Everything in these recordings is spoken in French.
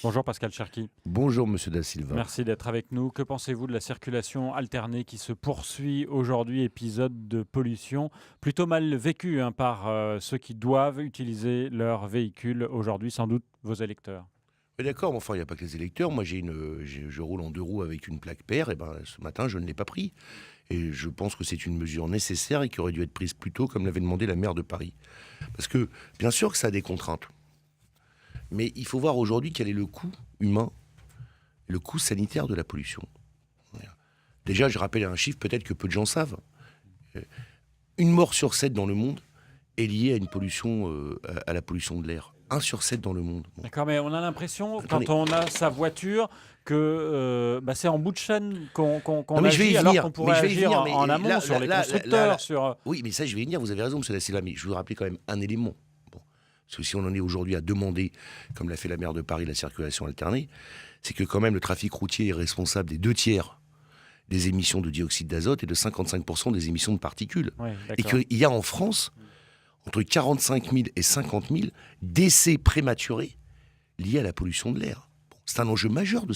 Bonjour Pascal Cherki. Bonjour Monsieur Da Silva. Merci d'être avec nous. Que pensez-vous de la circulation alternée qui se poursuit aujourd'hui, épisode de pollution plutôt mal vécu par ceux qui doivent utiliser leur véhicule aujourd'hui, sans doute vos électeurs? Mais d'accord, mais enfin, il n'y a pas que les électeurs. Moi, je roule en 2 roues avec une plaque paire. Et ce matin, je ne l'ai pas pris. Et je pense que c'est une mesure nécessaire et qui aurait dû être prise plus tôt, comme l'avait demandé la maire de Paris. Parce que, bien sûr que ça a des contraintes. Mais il faut voir aujourd'hui quel est le coût humain, le coût sanitaire de la pollution. Déjà, je rappelle un chiffre peut-être que peu de gens savent. Une mort sur 7 dans le monde est liée à une pollution, à la pollution de l'air. 1 sur 7 dans le monde. Bon. D'accord, mais on a l'impression, Attendez. quand on a sa voiture, que c'est en bout de chaîne qu'on mais je vais y agit, alors venir. qu'on pourrait Mais je vais y agir venir, mais en amont là, sur les là, constructeurs. là, sur... Oui, mais ça, je vais y venir. Vous avez raison, M. Da Silva. Mais je voudrais rappeler quand même un élément. Bon. Parce que si on en est aujourd'hui à demander, comme l'a fait la maire de Paris, la circulation alternée, c'est que quand même le trafic routier est responsable des 2/3 des émissions de dioxyde d'azote et de 55% des émissions de particules. Oui, Et d'accord. qu'il y a en France entre 45 000 et 50 000 décès prématurés liés à la pollution de l'air. Bon, c'est un enjeu majeur de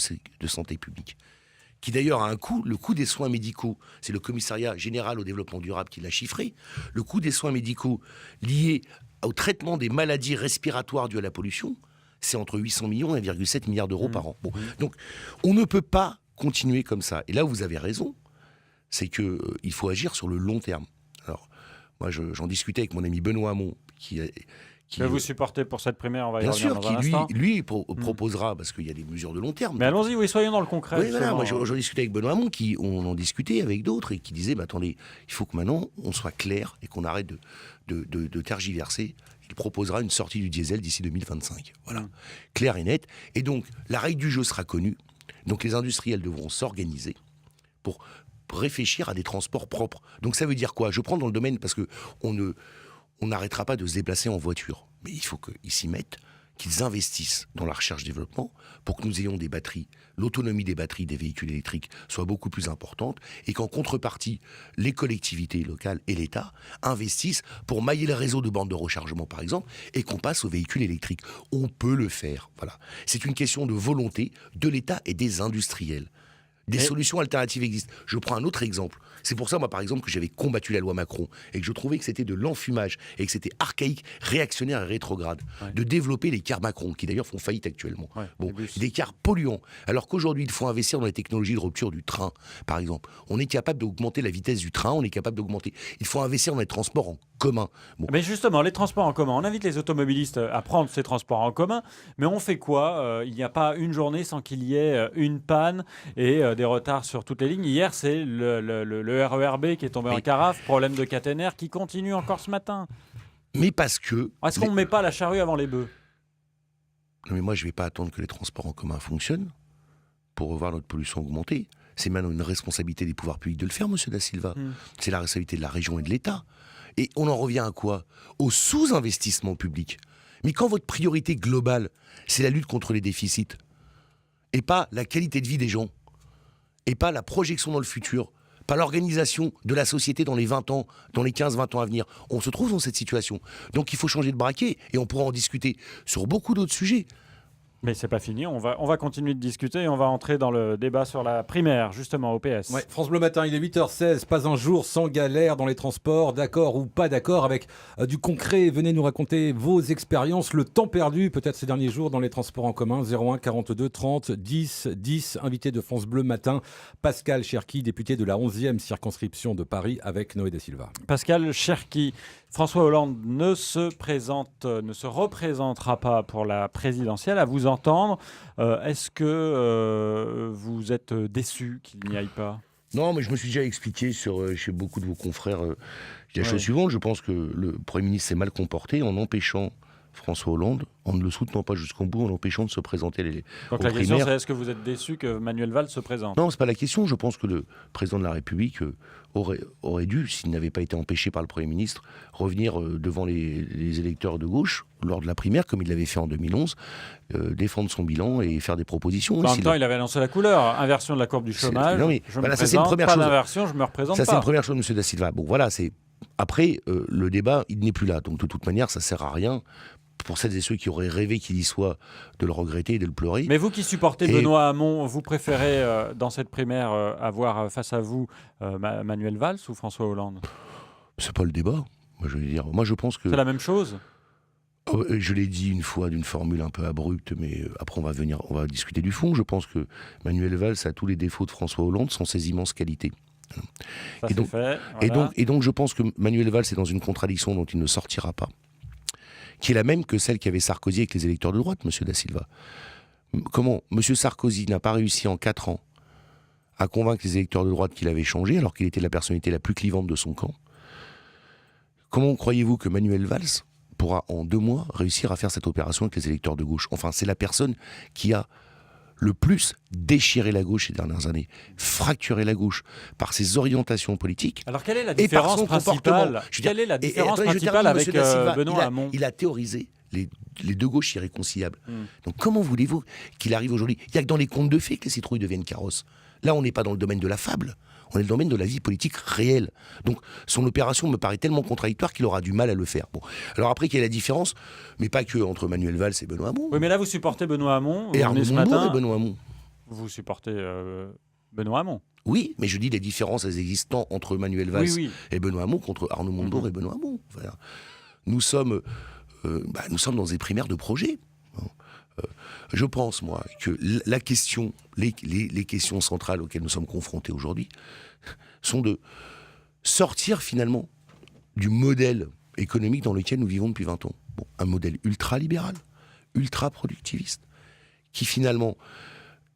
santé publique, qui d'ailleurs a un coût, le coût des soins médicaux, c'est le commissariat général au développement durable qui l'a chiffré, le coût des soins médicaux liés au traitement des maladies respiratoires dues à la pollution, c'est entre 800 millions et 1,7 milliard d'euros par an. Bon, donc on ne peut pas continuer comme ça. Et là où vous avez raison, c'est qu'il faut agir sur le long terme. Alors, moi j'en discutais avec mon ami Benoît Hamon, qui Que vous supportez pour cette primaire, on va y bien revenir sûr, dans un qui instant. lui proposera, parce qu'il y a des mesures de long terme. Mais allons-y, oui, soyons dans le concret. Oui, voilà, justement. moi j'en discutais avec Benoît Hamon, on en discutait avec d'autres, et qui disaient, attendez, il faut que maintenant on soit clair et qu'on arrête de tergiverser. Il proposera une sortie du diesel d'ici 2025. Voilà, clair et net. Et donc, la règle du jeu sera connue. Donc les industriels devront s'organiser pour réfléchir à des transports propres. Donc ça veut dire quoi? Je prends dans le domaine, parce que on n'arrêtera pas de se déplacer en voiture. Mais il faut qu'ils s'y mettent, qu'ils investissent dans la recherche-développement pour que nous ayons des batteries, l'autonomie des batteries des véhicules électriques soit beaucoup plus importante et qu'en contrepartie, les collectivités locales et l'État investissent pour mailler le réseau de bornes de rechargement, par exemple, et qu'on passe aux véhicules électriques. On peut le faire, voilà. C'est une question de volonté de l'État et des industriels. Des solutions alternatives existent. Je prends un autre exemple. C'est pour ça, moi, par exemple, que j'avais combattu la loi Macron et que je trouvais que c'était de l'enfumage et que c'était archaïque, réactionnaire et rétrograde de développer les cars Macron, qui d'ailleurs font faillite actuellement. Bon, des cars polluants. Alors qu'aujourd'hui, il faut investir dans les technologies de rupture du train, par exemple. On est capable d'augmenter la vitesse du train, on est capable d'augmenter. Il faut investir dans les transports en commun. Bon. Mais justement, les transports en commun, on invite les automobilistes à prendre ces transports en commun, mais on fait quoi? Il n'y a pas une journée sans qu'il y ait une panne et des retards sur toutes les lignes. Hier, c'est le RERB qui est tombé en carafe, problème de caténaire qui continue encore ce matin. Mais parce que... Est-ce qu'on ne met pas la charrue avant les bœufs? Non, mais moi, je ne vais pas attendre que les transports en commun fonctionnent pour revoir notre pollution augmenter. C'est maintenant une responsabilité des pouvoirs publics de le faire, monsieur Da Silva. C'est la responsabilité de la région et de l'État. Et on en revient à quoi? Au sous-investissement public. Mais quand votre priorité globale, c'est la lutte contre les déficits, et pas la qualité de vie des gens, et pas la projection dans le futur, pas l'organisation de la société dans les 20 ans, dans les 15-20 ans à venir, on se trouve dans cette situation. Donc il faut changer de braquet, et on pourra en discuter sur beaucoup d'autres sujets. Mais c'est pas fini, on va continuer de discuter et on va entrer dans le débat sur la primaire, justement, au PS. Ouais, France Bleu Matin, il est 8h16, pas un jour sans galère dans les transports, d'accord ou pas d'accord, avec du concret. Venez nous raconter vos expériences, le temps perdu peut-être ces derniers jours dans les transports en commun. 01 42 30 10 10, invité de France Bleu Matin, Pascal Cherki, député de la 11e circonscription de Paris avec Noé Da Silva. Pascal Cherki, François Hollande ne se représentera pas pour la présidentielle. À vous entendre, est-ce que vous êtes déçu qu'il n'y aille pas? Non, mais je me suis déjà expliqué chez beaucoup de vos confrères. Je dis la chose suivante, je pense que le Premier ministre s'est mal comporté en empêchant François Hollande, en ne le soutenant pas jusqu'au bout, en l'empêchant de se présenter Donc la question, c'est est-ce que vous êtes déçu que Manuel Valls se présente? Non, c'est pas la question. Je pense que le président de la République aurait dû, s'il n'avait pas été empêché par le Premier ministre, revenir devant les électeurs de gauche lors de la primaire, comme il l'avait fait en 2011, défendre son bilan et faire des propositions. En même temps, il avait annoncé la couleur, inversion de la courbe du chômage. Non, mais je voilà, me ça c'est une présente, première pas chose. d'inversion, je me représente Ça pas. c'est une première chose, monsieur Da Silva. Bon, voilà, c'est après le débat, il n'est plus là. Donc de toute manière, ça sert à rien. pour celles et ceux qui auraient rêvé qu'il y soit, de le regretter et de le pleurer. Mais vous qui supportez Benoît Hamon, vous préférez dans cette primaire avoir face à vous Manuel Valls ou François Hollande? C'est pas le débat. Moi, je pense que... C'est la même chose. Je l'ai dit une fois d'une formule un peu abrupte, mais après on va discuter du fond. Je pense que Manuel Valls a tous les défauts de François Hollande sans ses immenses qualités. Ça, c'est fait. Voilà. Et donc je pense que Manuel Valls est dans une contradiction dont il ne sortira pas, qui est la même que celle qu'avait Sarkozy avec les électeurs de droite, M. Da Silva. Comment M. Sarkozy n'a pas réussi en 4 ans à convaincre les électeurs de droite qu'il avait changé, alors qu'il était la personnalité la plus clivante de son camp? Comment croyez-vous que Manuel Valls pourra en 2 mois réussir à faire cette opération avec les électeurs de gauche? Enfin, c'est la personne qui a le plus déchiré la gauche ces dernières années, fracturé la gauche par ses orientations politiques. Alors quelle est la et par différence son principale Quelle est la différence principale avec Benoît Hamon? Il a théorisé les deux gauches irréconciliables. Donc comment voulez-vous qu'il arrive aujourd'hui? Il n'y a que dans les contes de fées que les citrouilles deviennent carrosses. Là, on n'est pas dans le domaine de la fable. On est dans le domaine de la vie politique réelle. Donc, son opération me paraît tellement contradictoire qu'il aura du mal à le faire. Bon. Alors après, quelle est la différence? Mais pas que entre Manuel Valls et Benoît Hamon. Oui, mais là, vous supportez Benoît Hamon. Et Arnaud Montebourg et Benoît Hamon. Vous supportez Benoît Hamon. Oui, mais je dis les différences existantes entre Manuel Valls et Benoît Hamon contre Arnaud Montebourg et Benoît Hamon. Enfin, nous sommes dans des primaires de projet. Je pense, moi, que la question, les questions centrales auxquelles nous sommes confrontés aujourd'hui sont de sortir finalement du modèle économique dans lequel nous vivons depuis 20 ans. Bon, un modèle ultra-libéral, ultra-productiviste, qui finalement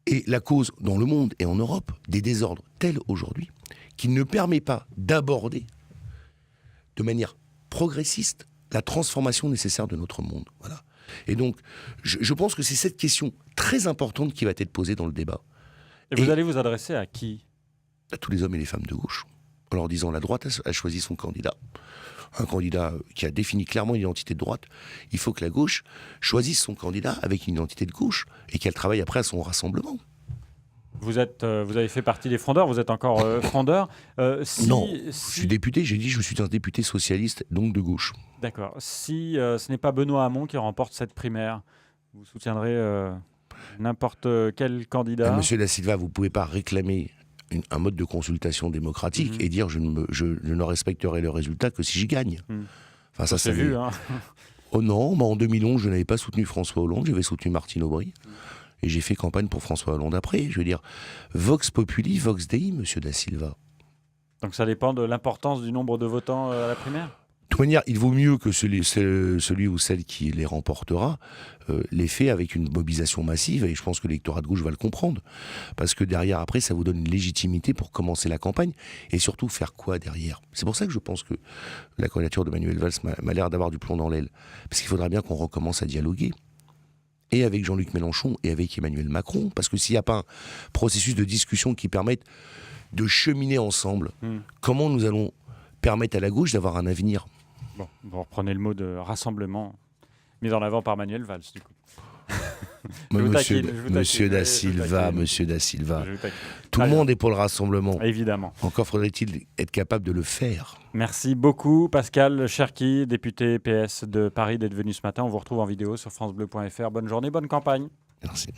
est la cause dans le monde et en Europe des désordres tels aujourd'hui, qui ne permet pas d'aborder de manière progressiste la transformation nécessaire de notre monde. Voilà. Et donc, je pense que c'est cette question très importante qui va être posée dans le débat. Et vous allez vous adresser à qui? À tous les hommes et les femmes de gauche, en leur disant la droite a choisi son candidat. Un candidat qui a défini clairement une identité de droite. Il faut que la gauche choisisse son candidat avec une identité de gauche et qu'elle travaille après à son rassemblement. Vous avez fait partie des frondeurs, vous êtes encore frondeur. Non, je suis député, j'ai dit je suis un député socialiste, donc de gauche. D'accord. Si ce n'est pas Benoît Hamon qui remporte cette primaire, vous soutiendrez n'importe quel candidat? Monsieur Da Silva, vous ne pouvez pas réclamer un mode de consultation démocratique et dire je ne respecterai le résultat que si j'y gagne. Enfin, ça c'est vu, hein. Oh non, en 2011, je n'avais pas soutenu François Hollande, j'avais soutenu Martine Aubry. Et j'ai fait campagne pour François Hollande après. Je veux dire, Vox Populi, Vox Dei, monsieur Da Silva. Donc ça dépend de l'importance du nombre de votants à la primaire? De toute manière, il vaut mieux que celui ou celle qui les remportera les fait avec une mobilisation massive, et je pense que l'électorat de gauche va le comprendre. Parce que derrière, après, ça vous donne une légitimité pour commencer la campagne, et surtout faire quoi derrière? C'est pour ça que je pense que la candidature de Manuel Valls m'a l'air d'avoir du plomb dans l'aile. Parce qu'il faudra bien qu'on recommence à dialoguer. Et avec Jean-Luc Mélenchon et avec Emmanuel Macron. Parce que s'il n'y a pas un processus de discussion qui permette de cheminer ensemble, comment nous allons permettre à la gauche d'avoir un avenir? Bon, vous reprenez le mot de rassemblement mis en avant par Manuel Valls, du coup. Monsieur Da Silva, tout le monde est pour le rassemblement. Évidemment. Encore faudrait-il être capable de le faire. Merci beaucoup Pascal Cherki, député PS de Paris, d'être venu ce matin. On vous retrouve en vidéo sur francebleu.fr. Bonne journée, bonne campagne. Merci.